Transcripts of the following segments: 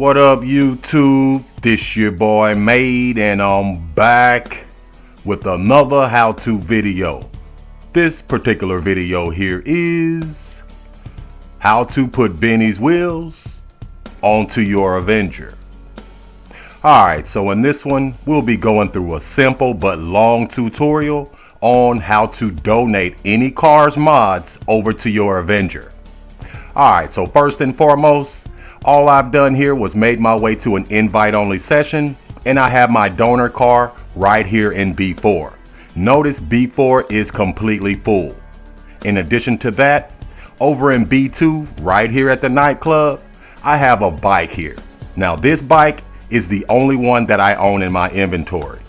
What up, YouTube? This your boy Made, and I'm back with another how-to video. This particular video here is how to put Benny's wheels onto your Avenger. Alright, so in this one, we'll be going through a simple but long tutorial on how to donate any car's mods over to your Avenger. Alright, so first and foremost, all I've done here was made my way to an invite-only session, and I have my donor car right here in B4. Notice B4 is completely full. In addition to that, over in B2, right here at the nightclub, I have a bike here. Now this bike is the only one that I own in my inventory.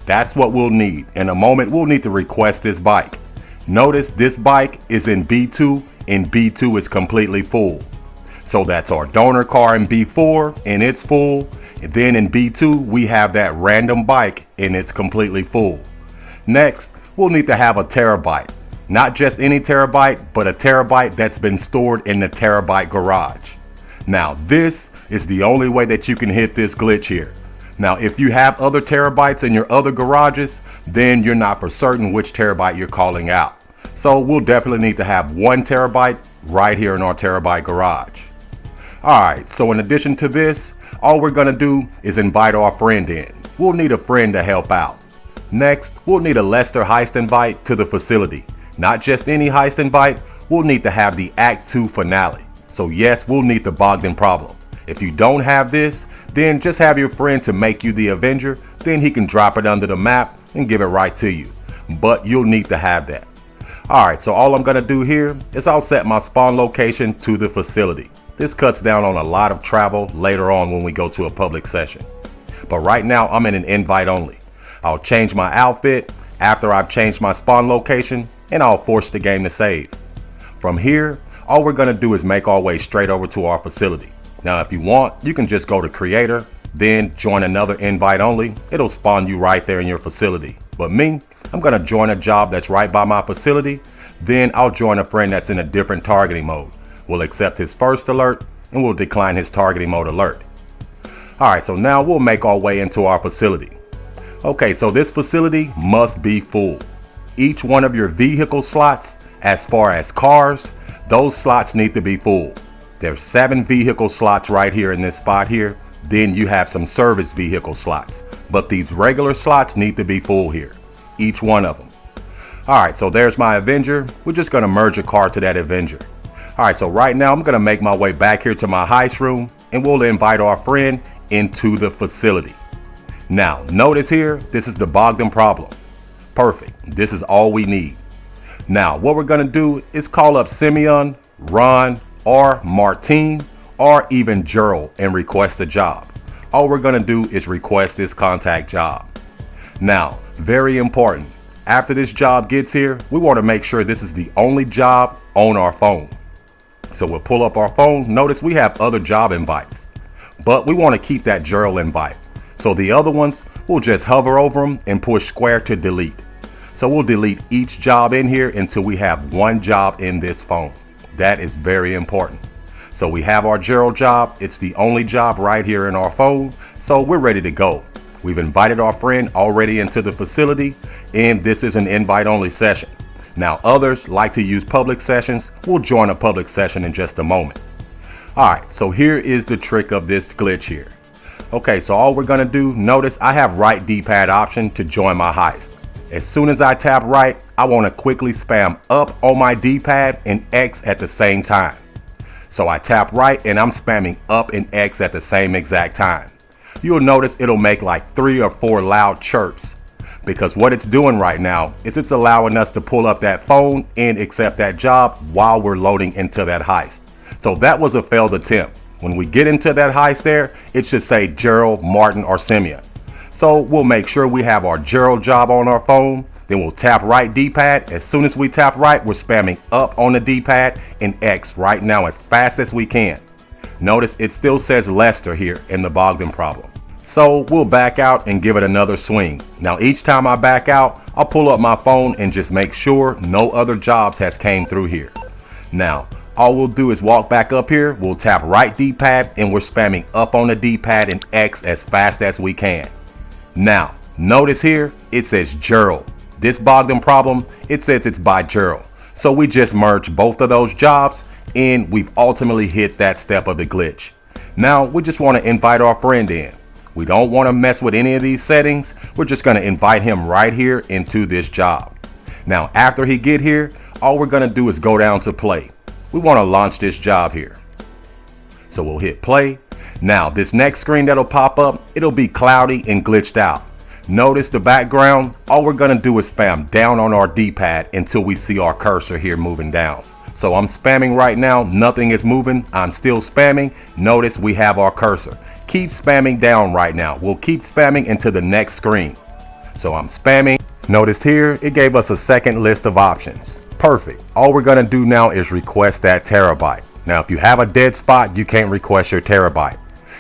That's what we'll need. In a moment, we'll need to request this bike. Notice this bike is in B2, and B2 is completely full. So that's our donor car in B4, and it's full. And then in B2, we have that random bike, and it's completely full. Next, we'll need to have a terabyte. Not just any terabyte, but a terabyte that's been stored in the terabyte garage. Now this is the only way that you can hit this glitch here. Now if you have other terabytes in your other garages, then you're not for certain which terabyte you're calling out. So we'll definitely need to have 1 terabyte right here in our terabyte garage. Alright, so in addition to this, all we're gonna do is invite our friend in. We'll need a friend to help out. Next, we'll need a Lester heist invite to the facility. Not just any heist invite, we'll need to have the Act 2 finale. So yes, we'll need the Bogdan problem. If you don't have this, then just have your friend to make you the Avenger, then he can drop it under the map and give it right to you. But you'll need to have that. Alright, so all I'm gonna do here is I'll set my spawn location to the facility. This cuts down on a lot of travel later on when we go to a public session. But right now I'm in an invite only. I'll change my outfit after I've changed my spawn location, and I'll force the game to save. From here, all we're gonna do is make our way straight over to our facility. Now if you want, you can just go to creator, then join another invite only. It'll spawn you right there in your facility. But me, I'm gonna join a job that's right by my facility, then I'll join a friend that's in a different targeting mode. We'll accept his first alert, and we'll decline his targeting mode alert. Alright, so now we'll make our way into our facility. Okay, so this facility must be full. Each one of your vehicle slots, as far as cars, those slots need to be full. There's 7 vehicle slots right here in this spot here. Then you have some service vehicle slots. But these regular slots need to be full here. Each one of them. Alright, so there's my Avenger. We're just going to merge a car to that Avenger. Alright, so right now I'm going to make my way back here to my heist room, and we'll invite our friend into the facility. Now, notice here, this is the Bogdan problem. Perfect. This is all we need. Now, what we're going to do is call up Simeon, Ron, or Martine, or even Gerald and request a job. All we're going to do is request this contact job. Now, very important. After this job gets here, we want to make sure this is the only job on our phone. So we'll pull up our phone. Notice we have other job invites, but we want to keep that Gerald invite. So the other ones, we'll just hover over them and push square to delete. So we'll delete each job in here until we have 1 job in this phone. That is very important. So we have our Gerald job. It's the only job right here in our phone. So we're ready to go. We've invited our friend already into the facility, and this is an invite only session. Now others like to use public sessions. We'll join a public session in just a moment. Alright, so here is the trick of this glitch here. Okay, so all we're gonna do, notice I have right D-pad option to join my heist. As soon as I tap right, I want to quickly spam up on my D-pad and X at the same time. So I tap right and I'm spamming up and X at the same exact time. You'll notice it'll make like 3 or 4 loud chirps, because what it's doing right now is it's allowing us to pull up that phone and accept that job while we're loading into that heist. So that was a failed attempt. When we get into that heist there, it should say Gerald, Martin, or Simeon. So we'll make sure we have our Gerald job on our phone. Then we'll tap right D-pad. As soon as we tap right, we're spamming up on the D-pad and X right now as fast as we can. Notice it still says Lester here in the Bogdan problem. So we'll back out and give it another swing. Now each time I back out, I'll pull up my phone and just make sure no other jobs has came through here. Now all we'll do is walk back up here, we'll tap right D-pad, and we're spamming up on the D-pad and X as fast as we can. Now, notice here, it says Gerald. This Bogdan problem, it says it's by Gerald. So we just merged both of those jobs, and we've ultimately hit that step of the glitch. Now, we just want to invite our friend in. We don't want to mess with any of these settings. We're just going to invite him right here into this job. Now, after he get here, all we're going to do is go down to play. We want to launch this job here. So we'll hit play. Now, this next screen that'll pop up, it'll be cloudy and glitched out. Notice the background. All we're going to do is spam down on our D-pad until we see our cursor here moving down. So I'm spamming right now. Nothing is moving. I'm still spamming. Notice we have our cursor. Keep spamming down right now. We'll keep spamming into the next screen. So I'm spamming. Notice here, it gave us a second list of options. Perfect. All we're going to do now is request that terabyte. Now, if you have a dead spot, you can't request your terabyte.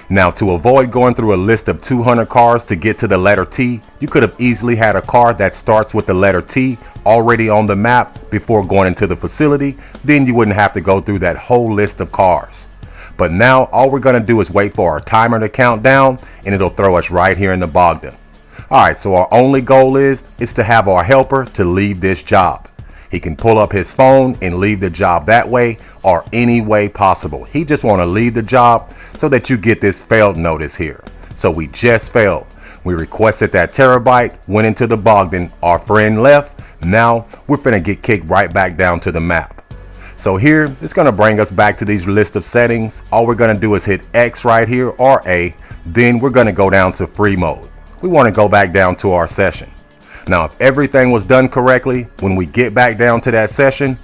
Now, to avoid going through a list of 200 cars to get to the letter T, you could have easily had a car that starts with the letter T already on the map before going into the facility. Then you wouldn't have to go through that whole list of cars. But now all we're going to do is wait for our timer to count down, and it'll throw us right here in the Bogdan. Alright, so our only goal is to have our helper to leave this job. He can pull up his phone and leave the job that way or any way possible. He just want to leave the job so that you get this failed notice here. So we just failed. We requested that terabyte, went into the Bogdan, our friend left. Now we're finna get kicked right back down to the map. So here, it's gonna bring us back to these list of settings. All we're gonna do is hit X right here or A. Then we're gonna go down to free mode. We wanna go back down to our session. Now, if everything was done correctly, when we get back down to that session,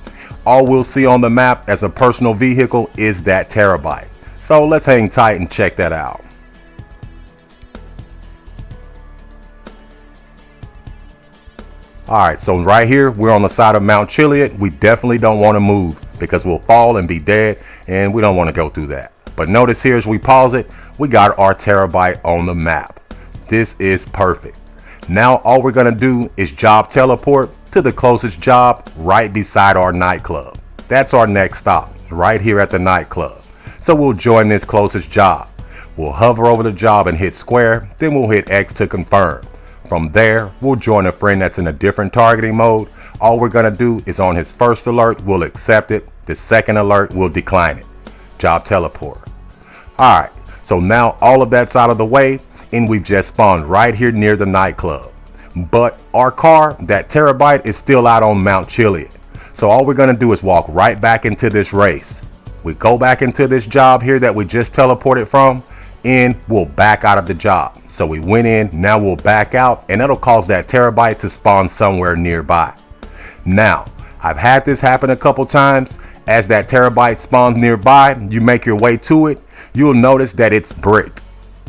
all we'll see on the map as a personal vehicle is that terabyte. So let's hang tight and check that out. Alright, so right here, we're on the side of Mount Chiliad. We definitely don't want to move because we'll fall and be dead, and we don't want to go through that. But notice here as we pause it, we got our terabyte on the map. This is perfect. Now all we're going to do is job teleport to the closest job right beside our nightclub. That's our next stop, right here at the nightclub. So we'll join this closest job. We'll hover over the job and hit square, then we'll hit X to confirm. From there, we'll join a friend that's in a different targeting mode. All we're going to do is on his first alert, we'll accept it. The second alert, we'll decline it. Job teleport. Alright, so now all of that's out of the way, and we've just spawned right here near the nightclub. But our car, that terabyte, is still out on Mount Chiliad. So all we're going to do is walk right back into this race. We go back into this job here that we just teleported from, and we'll back out of the job. So we went in, now we'll back out, and that'll cause that terabyte to spawn somewhere nearby. Now, I've had this happen a couple times. As that terabyte spawns nearby, you make your way to it, you'll notice that it's bricked.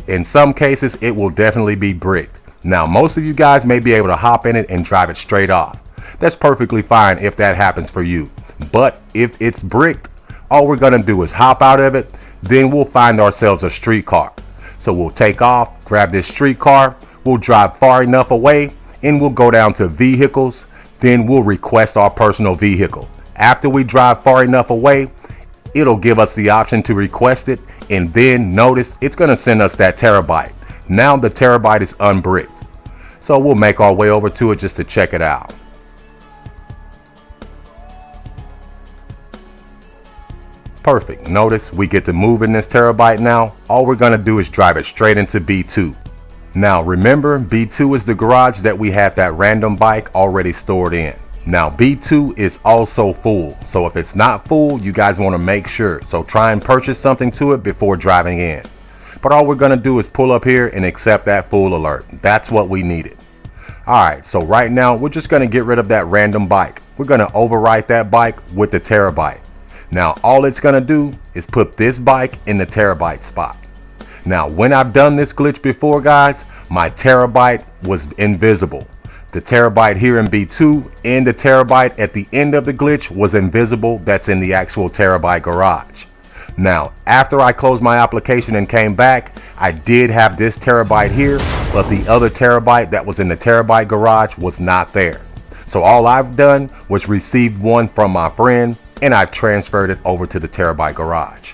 In some cases, it will definitely be bricked. Now, most of you guys may be able to hop in it and drive it straight off. That's perfectly fine if that happens for you. But if it's bricked, all we're gonna do is hop out of it, then we'll find ourselves a streetcar. So we'll take off, grab this streetcar, we'll drive far enough away, and we'll go down to vehicles, then we'll request our personal vehicle. After we drive far enough away, it'll give us the option to request it, and then notice it's gonna send us that terabyte. Now the terabyte is unbricked. So we'll make our way over to it just to check it out. Perfect. Notice we get to move in this terabyte now. All we're gonna do is drive it straight into B2. Now remember, B2 is the garage that we have that random bike already stored in. Now B2 is also full. So if it's not full, you guys wanna make sure. So try and purchase something to it before driving in. But all we're gonna do is pull up here and accept that full alert. That's what we needed. Alright, so right now we're just gonna get rid of that random bike. We're gonna overwrite that bike with the terabyte. Now all it's gonna do is put this bike in the terabyte spot. Now when I've done this glitch before, guys, my terabyte was invisible. The terabyte here in B2 and the terabyte at the end of the glitch was invisible. That's in the actual terabyte garage. Now after I closed my application and came back, I did have this terabyte here, but the other terabyte that was in the terabyte garage was not there. So all I've done was received one from my friend, and I transferred it over to the Terabyte garage.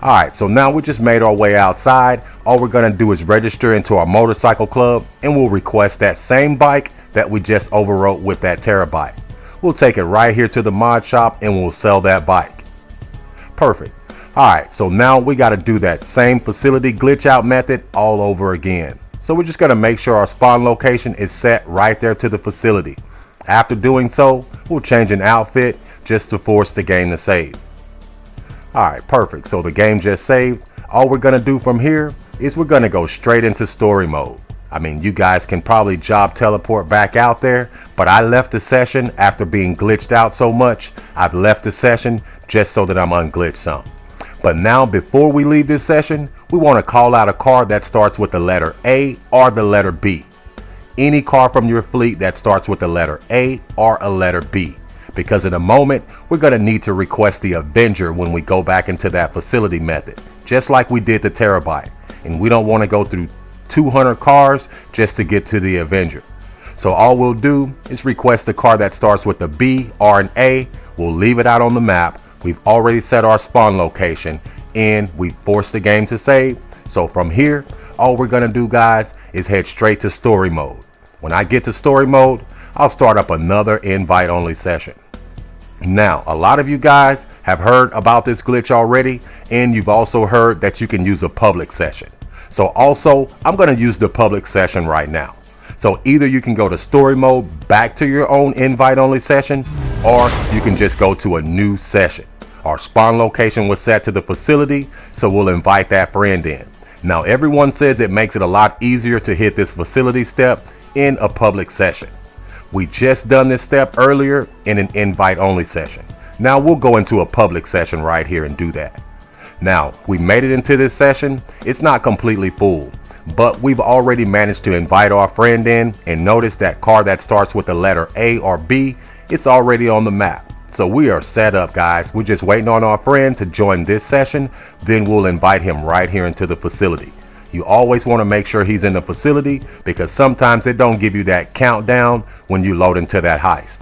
Alright, so now we just made our way outside. All we're going to do is register into our motorcycle club, and we'll request that same bike that we just overwrote with that Terabyte. We'll take it right here to the mod shop and we'll sell that bike. Perfect. Alright, so now we got to do that same facility glitch out method all over again. So we're just going to make sure our spawn location is set right there to the facility. After doing so, we'll change an outfit just to force the game to save. Alright, perfect. So the game just saved. All we're going to do from here is we're going to go straight into story mode. I mean, you guys can probably job teleport back out there, but I left the session after being glitched out so much. I've left the session just so that I'm unglitched some. But now, before we leave this session, we want to call out a car that starts with the letter A or the letter B. Any car from your fleet that starts with the letter A or a letter B. Because in a moment, we're going to need to request the Avenger when we go back into that facility method, just like we did the Terabyte. And we don't want to go through 200 cars just to get to the Avenger. So all we'll do is request the car that starts with the B or an A. We'll leave it out on the map. We've already set our spawn location and we forced the game to save. So from here, all we're going to do, guys, is head straight to story mode. When I get to story mode, I'll start up another invite only session. Now, a lot of you guys have heard about this glitch already, and you've also heard that you can use a public session. So also, I'm going to use the public session right now. So either you can go to story mode, back to your own invite only session, or you can just go to a new session. Our spawn location was set to the facility, so we'll invite that friend in. Now, everyone says it makes it a lot easier to hit this facility step in a public session. We just done this step earlier in an invite only session. Now we'll go into a public session right here and do that. Now, we made it into this session. It's not completely full, but we've already managed to invite our friend in, and notice that car that starts with the letter A or B, it's already on the map. So we are set up, guys. We're just waiting on our friend to join this session, then we'll invite him right here into the facility. You always want to make sure he's in the facility because sometimes it don't give you that countdown when you load into that heist.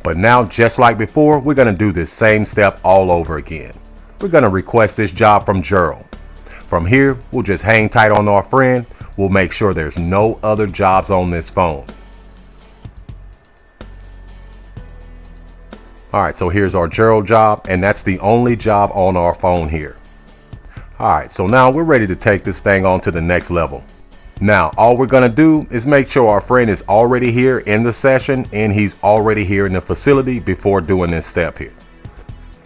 But now, just like before, we're going to do this same step all over again. We're going to request this job from Gerald. From here, we'll just hang tight on our friend. We'll make sure there's no other jobs on this phone. Alright, so here's our Gerald job, and that's the only job on our phone here. Alright, so now we're ready to take this thing on to the next level. Now, all we're going to do is make sure our friend is already here in the session and he's already here in the facility before doing this step here.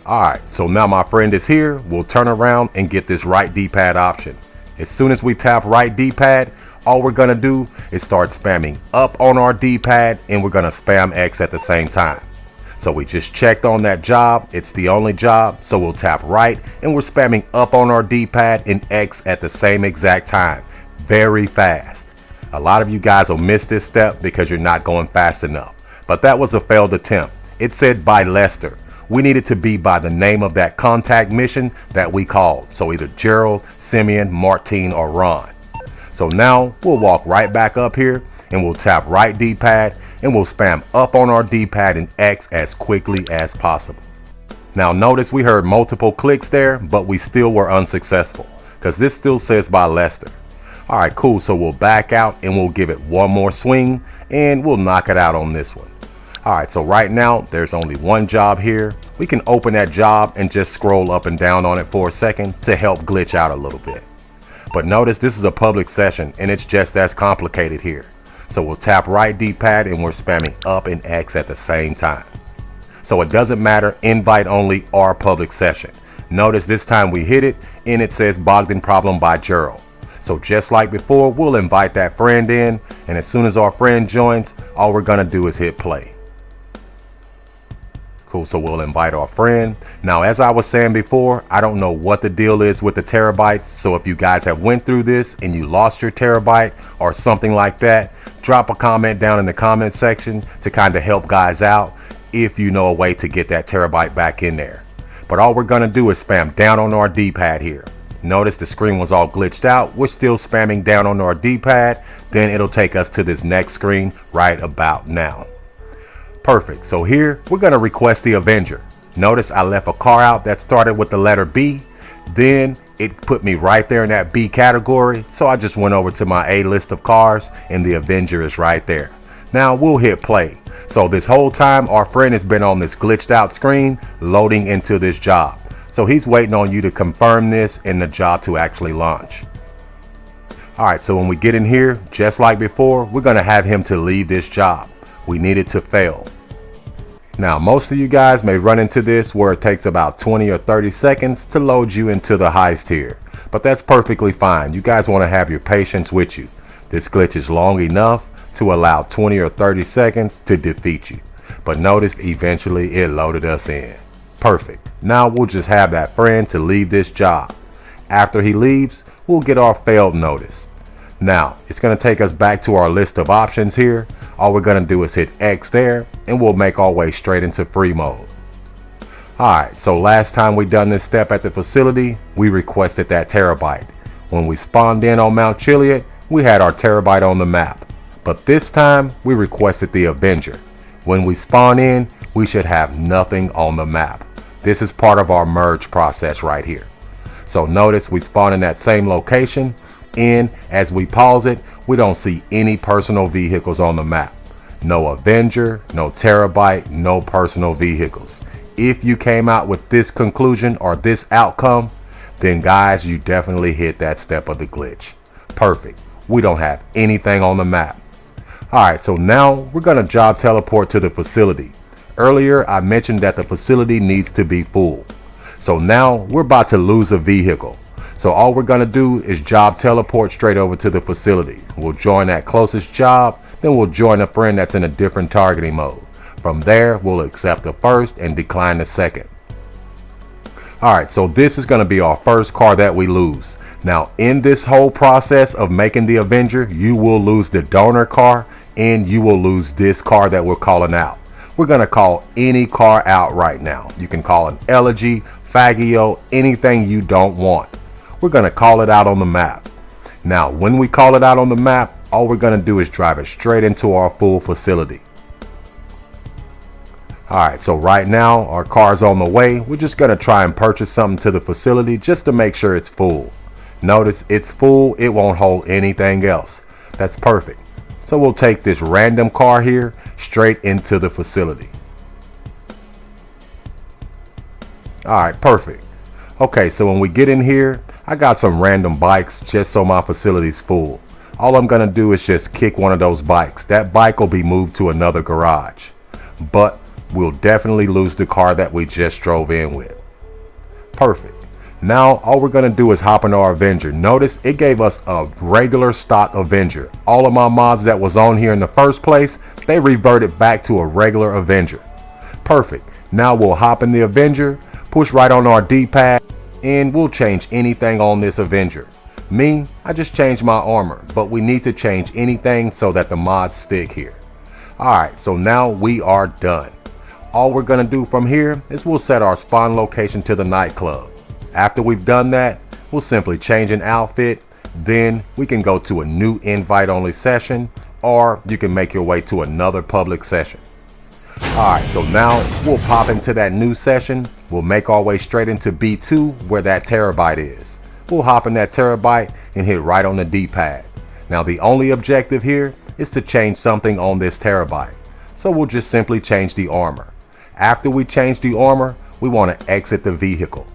Alright, so now my friend is here. We'll turn around and get this right D-pad option. As soon as we tap right D-pad, all we're going to do is start spamming up on our D-pad, and we're going to spam X at the same time. So we just checked on that job. It's the only job. So we'll tap right and we're spamming up on our D-pad and X at the same exact time. Very fast. A lot of you guys will miss this step because you're not going fast enough. But that was a failed attempt. It said by Lester. We needed to be by the name of that contact mission that we called. So either Gerald, Simeon, Martine, or Ron. So now we'll walk right back up here and we'll tap right D-pad and we'll spam up on our D-pad and X as quickly as possible. Now notice we heard multiple clicks there, but we still were unsuccessful because this still says by Lester. Alright, cool. So we'll back out and we'll give it one more swing and we'll knock it out on this one. Alright, so right now there's only one job here. We can open that job and just scroll up and down on it for a second to help glitch out a little bit. But notice this is a public session and it's just as complicated here. So we'll tap right D-pad and we're spamming up and X at the same time. So it doesn't matter invite only or public session. Notice this time we hit it and it says Bogdan problem by Gerald. So just like before, we'll invite that friend in, and as soon as our friend joins, all we're gonna do is hit play. Cool, so we'll invite our friend. Now, as I was saying before, I don't know what the deal is with the terabytes. So if you guys have went through this and you lost your terabyte or something like that, drop a comment down in the comment section to kind of help guys out if you know a way to get that terabyte back in there. But all we're gonna do is spam down on our D-pad here. Notice the screen was all glitched out. We're still spamming down on our D-pad. Then it'll take us to this next screen right about now. Perfect. So here we're going to request the Avenger. Notice I left a car out that started with the letter B. Then it put me right there in that B category. So I just went over to my A list of cars and the Avenger is right there. Now we'll hit play. So this whole time our friend has been on this glitched out screen loading into this job. So he's waiting on you to confirm this and the job to actually launch. Alright, so when we get in here, just like before, we're going to have him to leave this job. We need it to fail. Now, most of you guys may run into this where it takes about 20 or 30 seconds to load you into the heist here. But that's perfectly fine. You guys want to have your patience with you. This glitch is long enough to allow 20 or 30 seconds to defeat you. But notice eventually it loaded us in. Perfect. Now we'll just have that friend to leave this job. After he leaves, we'll get our failed notice. Now, it's going to take us back to our list of options here. All we're going to do is hit X there and we'll make our way straight into free mode. Alright, so last time we done this step at the facility, we requested that terabyte. When we spawned in on Mount Chiliad, we had our terabyte on the map. But this time, we requested the Avenger. When we spawn in, we should have nothing on the map. This is part of our merge process right here. So notice we spawn in that same location, and as we pause it, we don't see any personal vehicles on the map. No Avenger, no terabyte, no personal vehicles. If you came out with this conclusion or this outcome, then guys, you definitely hit that step of the glitch. Perfect. We don't have anything on the map. Alright, so now we're going to job teleport to the facility. Earlier I mentioned that the facility needs to be full. So now we're about to lose a vehicle. So all we're going to do is job teleport straight over to the facility. We'll join that closest job, then we'll join a friend that's in a different targeting mode. From there, we'll accept the first and decline the second. Alright, so this is going to be our first car that we lose. Now in this whole process of making the Avenger, you will lose the donor car and you will lose this car that we're calling out. We're going to call any car out right now. You can call an elegy, fagio, anything you don't want. We're going to call it out on the map. Now when we call it out on the map, all we're going to do is drive it straight into our full facility. Alright, so right now our car's on the way. We're just going to try and purchase something to the facility just to make sure it's full. Notice it's full, it won't hold anything else. That's perfect. So we'll take this random car here straight into the facility. Alright, perfect. Okay, so when we get in here, I got some random bikes just so my facility's full. All I'm going to do is just kick one of those bikes. That bike will be moved to another garage. But we'll definitely lose the car that we just drove in with. Perfect. Now all we're going to do is hop into our Avenger. Notice it gave us a regular stock Avenger. All of my mods that was on here in the first place, they reverted back to a regular Avenger. Perfect. Now we'll hop in the Avenger, push right on our D-pad, and we'll change anything on this Avenger. Me, I just changed my armor, but we need to change anything so that the mods stick here. Alright, so now we are done. All we're going to do from here is we'll set our spawn location to the nightclub. After we've done that, we'll simply change an outfit. Then we can go to a new invite only session, or you can make your way to another public session. Alright, so now we'll pop into that new session. We'll make our way straight into B2 where that terabyte is. We'll hop in that terabyte and hit right on the D-pad. Now the only objective here is to change something on this terabyte. So we'll just simply change the armor. After we change the armor, we want to exit the vehicle.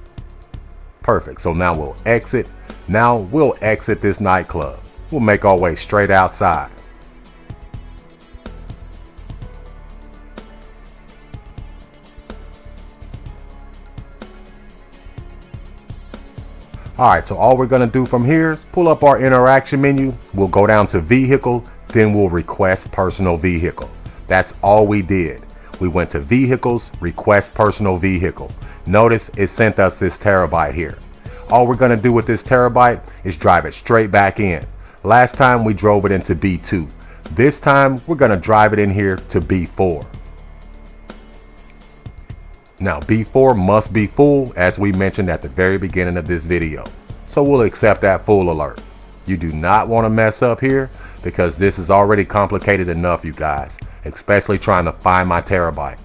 Perfect. So now we'll exit. Now we'll exit this nightclub. We'll make our way straight outside. Alright, so all we're going to do from here is pull up our interaction menu. We'll go down to vehicle, then we'll request personal vehicle. That's all we did. We went to vehicles, request personal vehicle. Notice it sent us this terabyte here. All we're going to do with this terabyte is drive it straight back in. Last time we drove it into B2. This time we're going to drive it in here to B4. Now B4 must be full as we mentioned at the very beginning of this video. So we'll accept that full alert. You do not want to mess up here because this is already complicated enough, you guys, especially trying to find my terabyte.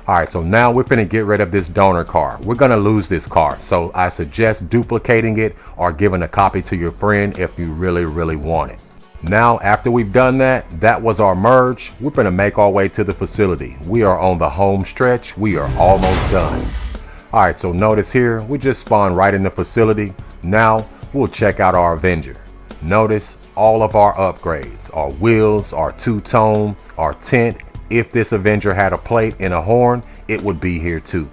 Alright, so now we're finna get rid of this donor car. We're gonna lose this car, so I suggest duplicating it or giving a copy to your friend if you really want it. Now, after we've done that, that was our merge. We're gonna make our way to the facility. We are on the home stretch. We are almost done. Alright, so notice here, we just spawned right in the facility. Now, we'll check out our Avenger. Notice all of our upgrades, our wheels, our two-tone, our tint. If this Avenger had a plate and a horn, it would be here too.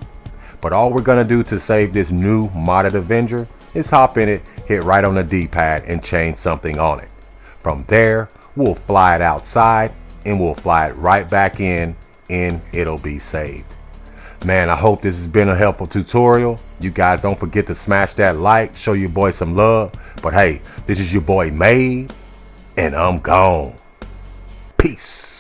But all we're gonna do to save this new modded Avenger is hop in it, hit right on the D-pad and change something on it. From there, we'll fly it outside and we'll fly it right back in and it'll be saved. Man, I hope this has been a helpful tutorial. You guys don't forget to smash that like, show your boy some love. But hey, this is your boy Made, and I'm gone. Peace.